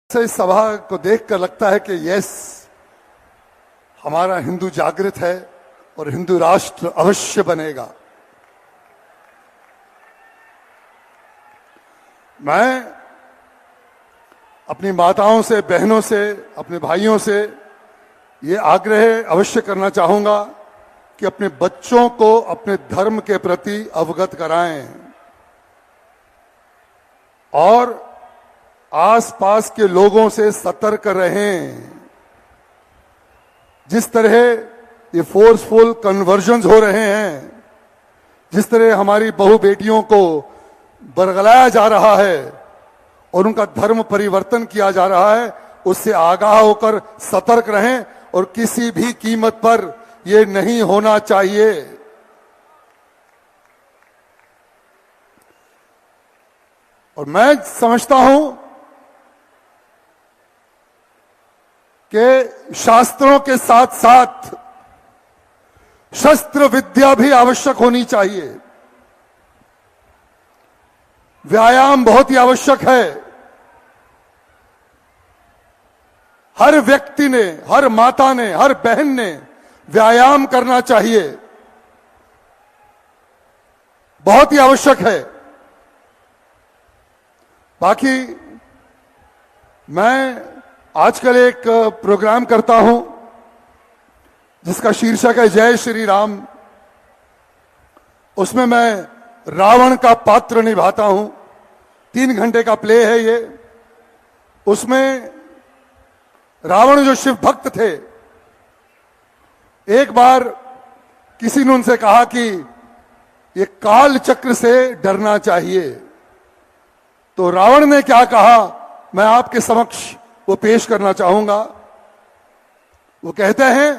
से इस सभा को देखकर लगता है कि यस, हमारा हिंदू जागृत है और हिंदू राष्ट्र अवश्य बनेगा। मैं अपनी माताओं से, बहनों से, अपने भाइयों से ये आग्रह अवश्य करना चाहूंगा कि अपने बच्चों को अपने धर्म के प्रति अवगत कराएं और आसपास के लोगों से सतर्क रहें। जिस तरह ये फोर्सफुल कन्वर्जन्स हो रहे हैं, जिस तरह हमारी बहू बेटियों को बरगलाया जा रहा है और उनका धर्म परिवर्तन किया जा रहा है, उससे आगाह होकर सतर्क रहें और किसी भी कीमत पर ये नहीं होना चाहिए। और मैं समझता हूं कि शास्त्रों के साथ साथ शस्त्र विद्या भी आवश्यक होनी चाहिए। व्यायाम बहुत ही आवश्यक है। हर व्यक्ति ने, हर माता ने, हर बहन ने व्यायाम करना चाहिए, बहुत ही आवश्यक है। बाकी मैं आजकल एक प्रोग्राम करता हूं जिसका शीर्षक है जय श्री राम। उसमें मैं रावण का पात्र निभाता हूं। 3 घंटे का प्ले है ये। उसमें रावण जो शिव भक्त थे, एक बार किसी ने उनसे कहा कि ये काल चक्र से डरना चाहिए। तो रावण ने क्या कहा, मैं आपके समक्ष वो पेश करना चाहूंगा। वो कहते हैं,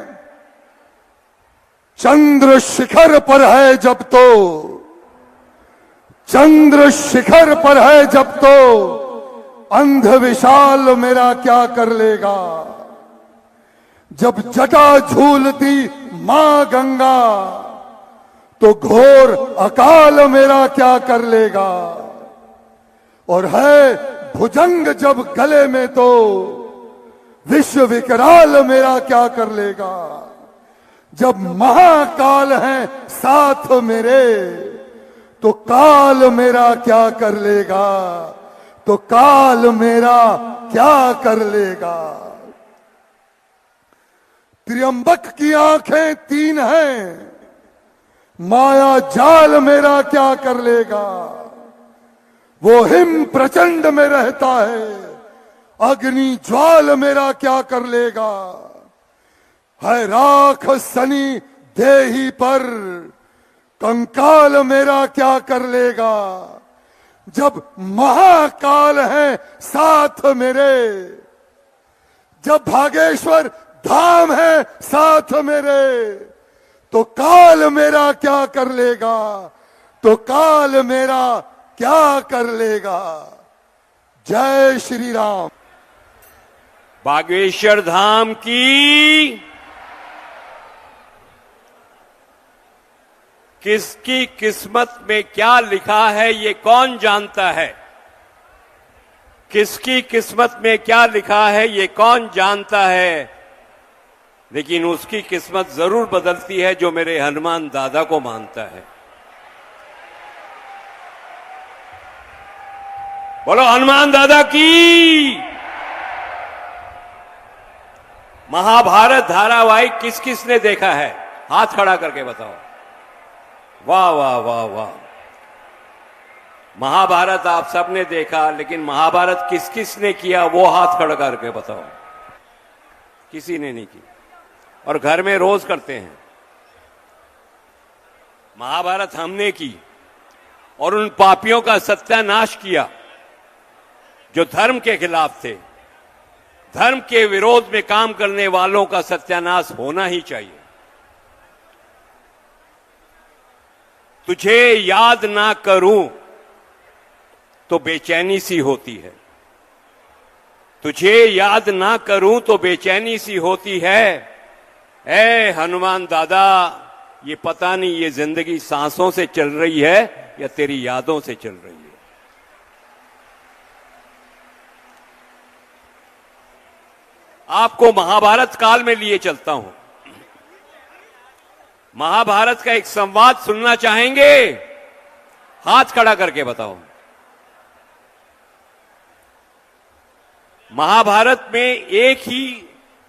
चंद्र शिखर पर है जब तो, चंद्र शिखर पर है जब तो, अंध विशाल मेरा क्या कर लेगा। जब जटा झूलती मां गंगा, तो घोर अकाल मेरा क्या कर लेगा। और है भुजंग जब गले में, तो विश्व विकराल मेरा क्या कर लेगा। जब महाकाल है साथ मेरे, तो काल मेरा क्या कर लेगा, तो काल मेरा क्या कर लेगा। त्र्यंबक की आंखें 3 हैं, माया जाल मेरा क्या कर लेगा। वो हिम प्रचंड में रहता है, अग्नि ज्वाल मेरा क्या कर लेगा। है राख सनी देही पर, कंकाल मेरा क्या कर लेगा। जब महाकाल है साथ मेरे, जब भागेश्वर धाम है साथ मेरे, तो काल मेरा क्या कर लेगा, तो काल मेरा क्या कर लेगा। जय श्री राम। बागेश्वर धाम की, किसकी किस्मत में क्या लिखा है ये कौन जानता है। किसकी किस्मत में क्या लिखा है ये कौन जानता है। लेकिन उसकी किस्मत जरूर बदलती है जो मेरे हनुमान दादा को मानता है। बोलो हनुमान दादा की। महाभारत धारावाहिक किस किस ने देखा है, हाथ खड़ा करके बताओ। वाह वाह वाह वाह। महाभारत आप सबने देखा, लेकिन महाभारत किस किस ने किया वो हाथ खड़ा करके बताओ। किसी ने नहीं की, और घर में रोज करते हैं। महाभारत हमने की और उन पापियों का सत्यानाश किया जो धर्म के खिलाफ थे। धर्म के विरोध में काम करने वालों का सत्यानाश होना ही चाहिए। तुझे याद ना करूं तो बेचैनी सी होती है। तुझे याद ना करूं तो बेचैनी सी होती है। ऐ हनुमान दादा, ये पता नहीं ये जिंदगी सांसों से चल रही है या तेरी यादों से चल रही है। आपको महाभारत काल में लिए चलता हूं। महाभारत का एक संवाद सुनना चाहेंगे? हाथ खड़ा करके बताओ। महाभारत में एक ही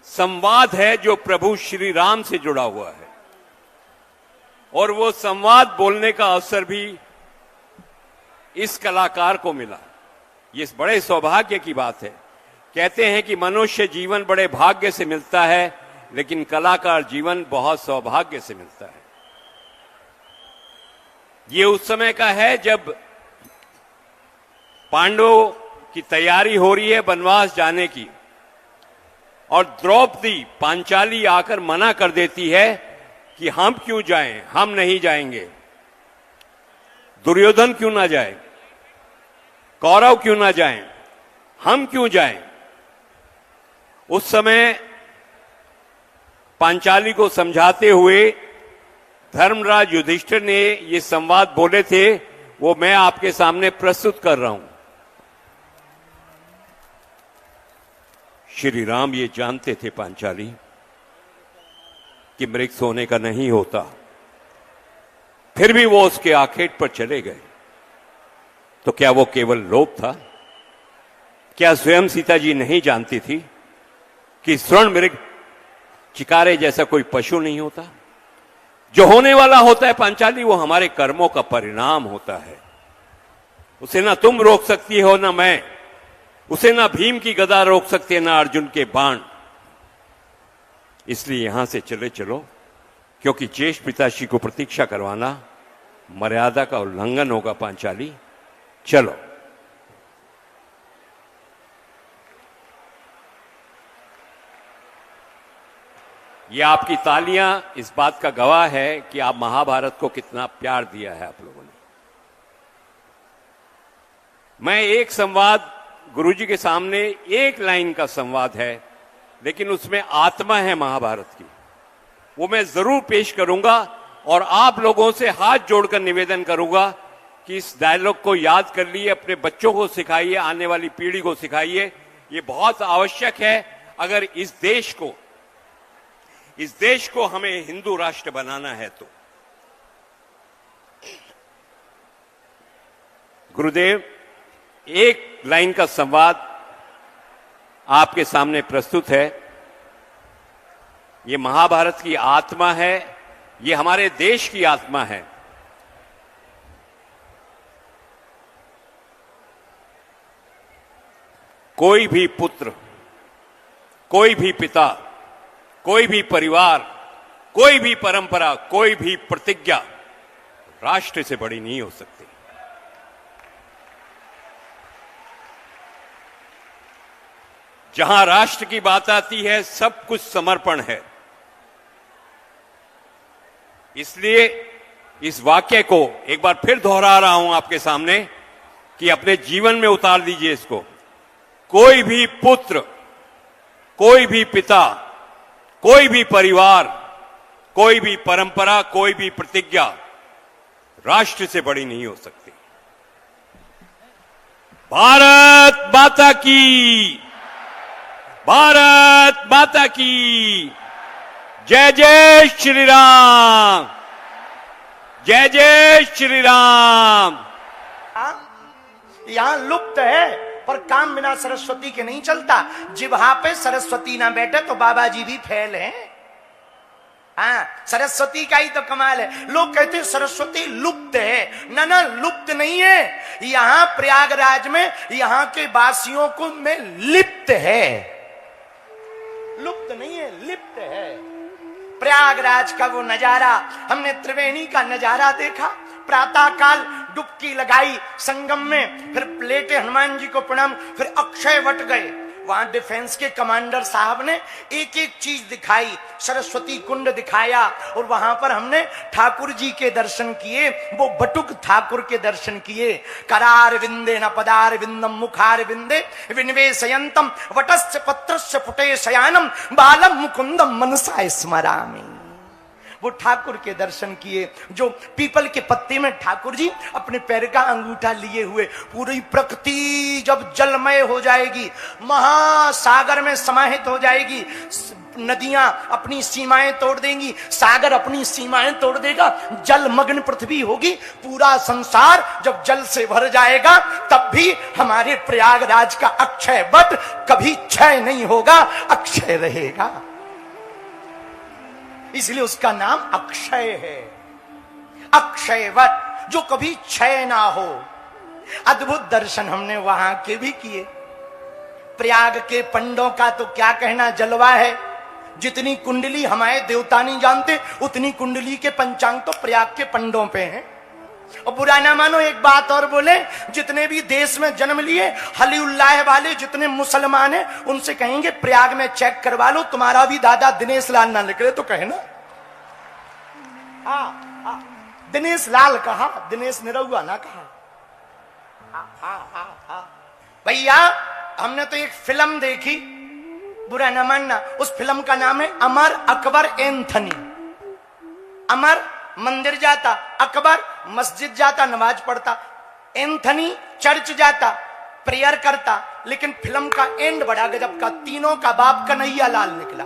संवाद है जो प्रभु श्री राम से जुड़ा हुआ है, और वो संवाद बोलने का अवसर भी इस कलाकार को मिला। ये बड़े सौभाग्य की बात है। कहते हैं कि मनुष्य जीवन बड़े भाग्य से मिलता है, लेकिन कलाकार जीवन बहुत सौभाग्य से मिलता है। ये उस समय का है जब पांडवों की तैयारी हो रही है वनवास जाने की, और द्रौपदी पांचाली आकर मना कर देती है कि हम क्यों जाएं, हम नहीं जाएंगे। दुर्योधन क्यों ना जाए, कौरव क्यों ना जाएं, हम क्यों जाएं। उस समय पांचाली को समझाते हुए धर्मराज युधिष्ठिर ने ये संवाद बोले थे, वो मैं आपके सामने प्रस्तुत कर रहा हूं। श्री राम ये जानते थे पांचाली कि मृग सोने का नहीं होता, फिर भी वो उसके आखेट पर चले गए। तो क्या वो केवल लोभ था? क्या स्वयं सीता जी नहीं जानती थी कि स्वर्ण मृग चिकारे जैसा कोई पशु नहीं होता? जो होने वाला होता है पांचाली, वो हमारे कर्मों का परिणाम होता है। उसे ना तुम रोक सकती हो ना मैं, उसे ना भीम की गदा रोक सकती है ना अर्जुन के बाण। इसलिए यहां से चले चलो, क्योंकि ज्येष्ठ पिताश्री को प्रतीक्षा करवाना मर्यादा का उल्लंघन होगा। पांचाली चलो। ये आपकी तालियां इस बात का गवाह है कि आप महाभारत को कितना प्यार दिया है आप लोगों ने। मैं एक संवाद गुरुजी के सामने, एक लाइन का संवाद है, लेकिन उसमें आत्मा है महाभारत की, वो मैं जरूर पेश करूंगा। और आप लोगों से हाथ जोड़कर निवेदन करूंगा कि इस डायलॉग को याद कर लिए, अपने बच्चों को सिखाइए, आने वाली पीढ़ी को सिखाइए। ये बहुत आवश्यक है अगर इस देश को हमें हिंदू राष्ट्र बनाना है तो। गुरुदेव, एक लाइन का संवाद आपके सामने प्रस्तुत है। ये महाभारत की आत्मा है, ये हमारे देश की आत्मा है। कोई भी पुत्र, कोई भी पिता, कोई भी परिवार, कोई भी परंपरा, कोई भी प्रतिज्ञा राष्ट्र से बड़ी नहीं हो सकती। जहां राष्ट्र की बात आती है, सब कुछ समर्पण है। इसलिए इस वाक्य को एक बार फिर दोहरा रहा हूं आपके सामने कि अपने जीवन में उतार दीजिए इसको। कोई भी पुत्र, कोई भी पिता, कोई भी परिवार, कोई भी परंपरा, कोई भी प्रतिज्ञा राष्ट्र से बड़ी नहीं हो सकती। भारत माता की, भारत माता की जय जय श्री राम, जय जय श्री राम। यहां लुप्त है, पर काम बिना सरस्वती के नहीं चलता। जिभा पे सरस्वती ना बैठे तो बाबा जी भी फेल हैं। हाँ, सरस्वती का ही तो कमाल है। लोग कहते हैं सरस्वती लुप्त है। ना ना, लुप्त नहीं है। यहां प्रयागराज में यहां के वासियों को में लिप्त है, लुप्त नहीं है, लिप्त है। प्रयागराज का वो नजारा, हमने त्रिवेणी का नजारा देखा। प्रातः काल डुबकी लगाई संगम में, फिर प्लेटे हनुमान जी को प्रणाम, फिर अक्षय वट गए। वहां डिफेंस के कमांडर साहब ने एक एक चीज दिखाई, सरस्वती कुंड दिखाया, और वहां पर हमने ठाकुर जी के दर्शन किए, वो बटुक ठाकुर के दर्शन किए। करार विंदे न पदार विंदम मुखार विंदे विनिवेशयंतम वटस्य पत्रस्य फुटे शयानम बालम मुकुंदम मनसा स्मरामि। वो ठाकुर के दर्शन किए, जो पीपल के पत्ते में ठाकुर जी अपने पैर का अंगूठा लिए हुए। पूरी प्रकृति जब जलमय हो जाएगी, महासागर में समाहित हो जाएगी, नदियां अपनी सीमाएं तोड़ देंगी, सागर अपनी सीमाएं तोड़ देगा, जलमग्न पृथ्वी होगी, पूरा संसार जब जल से भर जाएगा, तब भी हमारे प्रयागराज का अक्षय वट कभी क्षय नहीं होगा, अक्षय रहेगा। इसलिए उसका नाम अक्षय है, अक्षय वट, जो कभी क्षय ना हो। अद्भुत दर्शन हमने वहां के भी किए। प्रयाग के पंडों का तो क्या कहना, जलवा है। जितनी कुंडली हमारे देवता नहीं जानते, उतनी कुंडली के पंचांग तो प्रयाग के पंडों पे हैं। और बुरा ना मानो, एक बात और बोले, जितने भी देश में जन्म लिए हली उल्लाह वाले जितने मुसलमान हैं, उनसे कहेंगे प्रयाग में चेक करवा लो, तुम्हारा भी दादा दिनेश लाल ना निकले तो कहे ना। दिनेश लाल कहा, दिनेश निरहुआ ना कहा। भैया हमने तो एक फिल्म देखी, बुरा न मानना, उस फिल्म का नाम है अमर अकबर एंथनी। अमर मंदिर जाता, अकबर मस्जिद जाता, नमाज पढ़ता, एंथनी चर्च जाता, प्रेयर करता। लेकिन फिल्म का एंड बड़ा गजब का, तीनों का बाप कन्हैया लाल निकला।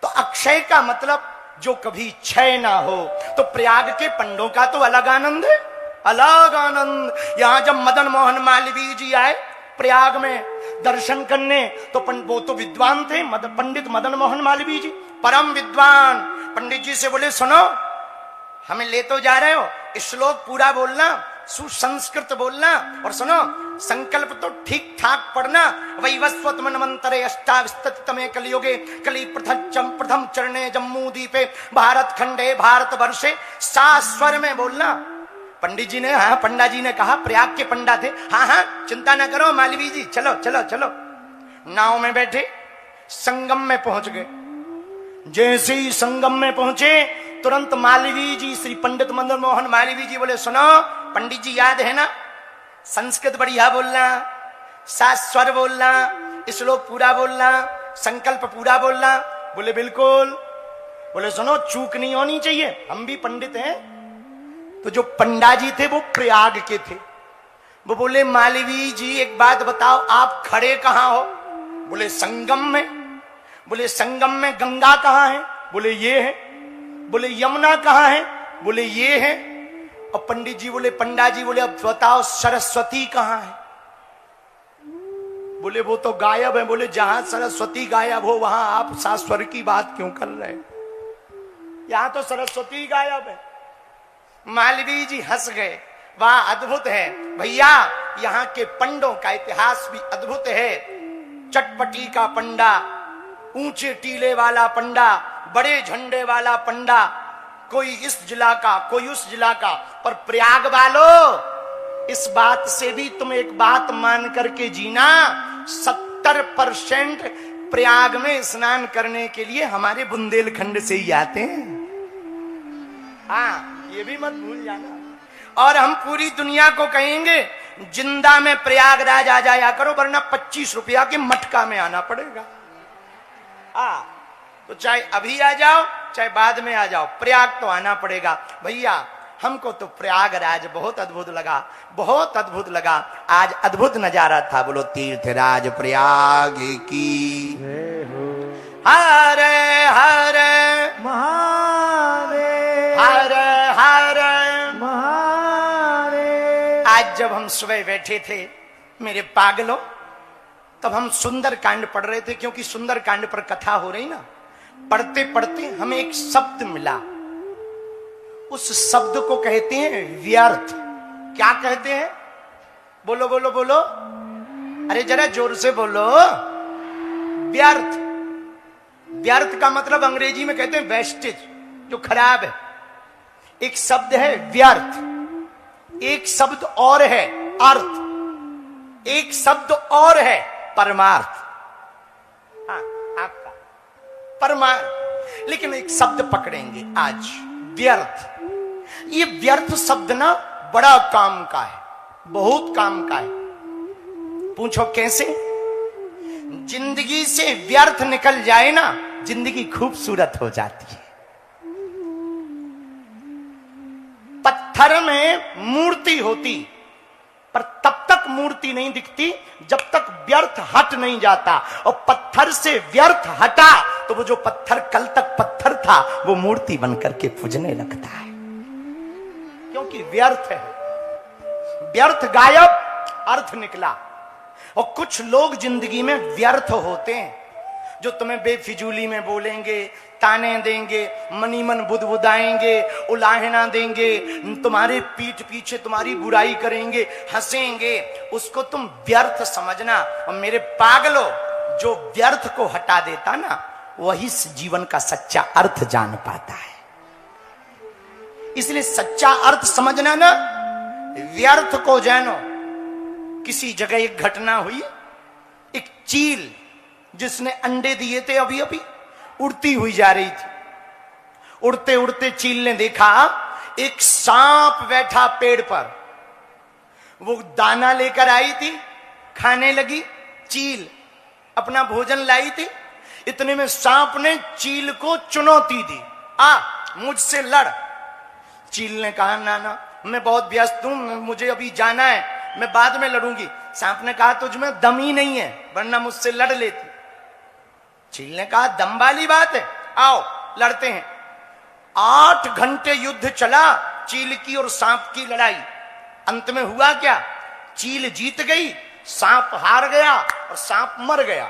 तो अक्षय का मतलब जो कभी क्षय ना हो। तो प्रयाग के पंडों का तो अलग आनंद है, अलग आनंद। यहां जब मदन मोहन मालवीय जी आए प्रयाग में दर्शन करने, तो वो तो विद्वान थे, पंडित मदन मोहन मालवीय जी परम विद्वान। पंडित जी से बोले, सुनो हमें ले तो जा रहे हो, श्लोक पूरा बोलना, सुसंस्कृत बोलना, और सुनो संकल्प तो ठीक ठाक पढ़ना। वैवस्वत मनमंतरे अष्टाविंशतितमे कलियुगे कली प्रथम चरणे जम्मू द्वीपे भारत खंडे भारत वर्षे सास्वर में बोलना। पंडित जी ने, हाँ पंडा जी ने कहा, प्रयाग के पंडा थे, हाँ हाँ चिंता ना करो मालवीय जी, चलो चलो चलो। नाव में बैठे संगम में पहुंच गए। जैसे ही संगम में पहुंचे, तुरंत मालवीय जी, श्री पंडित मदन मोहन मालवीय जी बोले, सुनो पंडित जी याद है ना, संस्कृत बढ़िया बोलना, सास्वर बोलना, श्लोक पूरा बोलना, संकल्प पूरा बोलना। बोले बिल्कुल। बोले सुनो चूक नहीं होनी चाहिए, हम भी पंडित हैं। तो जो पंडा जी थे वो प्रयाग के थे। वो बोले मालवीय जी एक बात बताओ, आप खड़े कहां हो? बोले संगम में। बोले संगम में गंगा कहां है? बोले ये है। बोले यमुना कहां है? बोले ये है। और पंडित जी बोले, पंडा जी बोले अब बताओ सरस्वती कहां है? बोले वो तो गायब है। बोले जहां सरस्वती गायब हो वहां आप सास्वर की बात क्यों कर रहे हैं? यहां तो सरस्वती गायब है। मालवीय जी हंस गए, वाह अद्भुत है भैया, यहाँ के पंडों का इतिहास भी अद्भुत है। चटपटी का पंडा, ऊंचे टीले वाला पंडा, बड़े झंडे वाला पंडा, कोई इस जिला का कोई उस जिला का। पर प्रयाग वालों, इस बात से भी तुम एक बात मान करके जीना, 70% प्रयाग में स्नान करने के लिए हमारे बुंदेलखंड से ही आते हैं। हाँ ये भी मत भूल जाना। और हम पूरी दुनिया को कहेंगे जिंदा में प्रयागराज आ जाया करो, वरना 25 रुपया के मटका में आना पड़ेगा। तो चाहे अभी आ जाओ चाहे बाद में आ जाओ, प्रयाग तो आना पड़ेगा भैया। हमको तो प्रयागराज बहुत अद्भुत लगा, बहुत अद्भुत लगा। आज अद्भुत नजारा था। बोलो तीर्थराज प्रयाग की हरे हरे महादेव, हरे हरे महादेव। आज जब हम सुबह बैठे थे मेरे पागलों, तब हम सुंदर कांड पढ़ रहे थे, क्योंकि सुंदर कांड पर कथा हो रही ना। पढ़ते पढ़ते हमें एक शब्द मिला, उस शब्द को कहते हैं व्यर्थ। क्या कहते हैं? बोलो बोलो बोलो, अरे जरा जोर से बोलो। व्यर्थ। व्यर्थ का मतलब अंग्रेजी में कहते हैं वेस्टेज, जो खराब है। एक शब्द है व्यर्थ, एक शब्द और है अर्थ, एक शब्द और है परमार्थ। हाँ आपका परमार्थ। लेकिन एक शब्द पकड़ेंगे आज, व्यर्थ। ये व्यर्थ शब्द ना बड़ा काम का है, बहुत काम का है। पूछो कैसे? जिंदगी से व्यर्थ निकल जाए ना, जिंदगी खूबसूरत हो जाती है। पत्थर में मूर्ति होती, पर तब तक मूर्ति नहीं दिखती जब तक व्यर्थ हट नहीं जाता, और पत्थर से व्यर्थ हटा तो वो जो पत्थर कल तक पत्थर था वो मूर्ति बनकर के पूजने लगता है, क्योंकि व्यर्थ है। व्यर्थ गायब, अर्थ निकला। और कुछ लोग जिंदगी में व्यर्थ होते हैं, जो तुम्हें बेफिजूली में बोलेंगे, ताने देंगे, मनी मन बुदबुदाएंगे, उलाहना देंगे, तुम्हारे पीठ पीछे तुम्हारी बुराई करेंगे, हंसेंगे, उसको तुम व्यर्थ समझना। और मेरे पागलों, जो व्यर्थ को हटा देता ना, वही जीवन का सच्चा अर्थ जान पाता है। इसलिए सच्चा अर्थ समझना ना, व्यर्थ को जानो। किसी जगह एक घटना हुई, एक चील जिसने अंडे दिए थे अभी अभी उड़ती हुई जा रही थी। उड़ते उड़ते चील ने देखा एक सांप बैठा पेड़ पर। वो दाना लेकर आई थी, खाने लगी। चील अपना भोजन लाई थी। इतने में सांप ने चील को चुनौती दी, आ मुझसे लड़। चील ने कहा ना ना, मैं बहुत व्यस्त हूं, मुझे अभी जाना है, मैं बाद में लड़ूंगी। सांप ने कहा तुझमें दम ही नहीं है, वरना मुझसे लड़ लेती। चील ने कहा दम वाली बात है, आओ लड़ते हैं। 8 घंटे युद्ध चला, चील की और सांप की लड़ाई। अंत में हुआ क्या? चील जीत गई, सांप हार गया और सांप मर गया।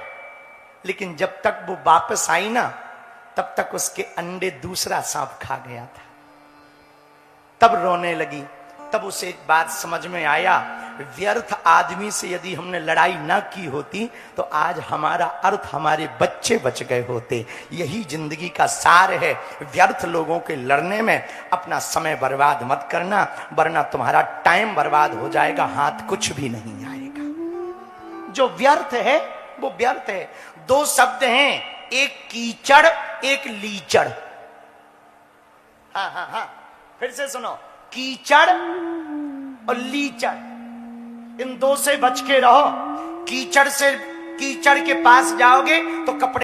लेकिन जब तक वो वापस आई ना, तब तक उसके अंडे दूसरा सांप खा गया था। तब रोने लगी। तब उसे एक बात समझ में आया, व्यर्थ आदमी से यदि हमने लड़ाई ना की होती तो आज हमारा अर्थ, हमारे बच्चे बच गए होते। यही जिंदगी का सार है। व्यर्थ लोगों के लड़ने में अपना समय बर्बाद मत करना, वरना तुम्हारा टाइम बर्बाद हो जाएगा, हाथ कुछ भी नहीं आएगा। जो व्यर्थ है वो व्यर्थ है। 2 शब्द हैं, एक कीचड़, एक लीचड़। हाँ हाँ हाँ, फिर से सुनो, कीचड़ और लीचड़, इन 2 से बच के रहो। कीचड़ के पास जाओगे तो कपड़े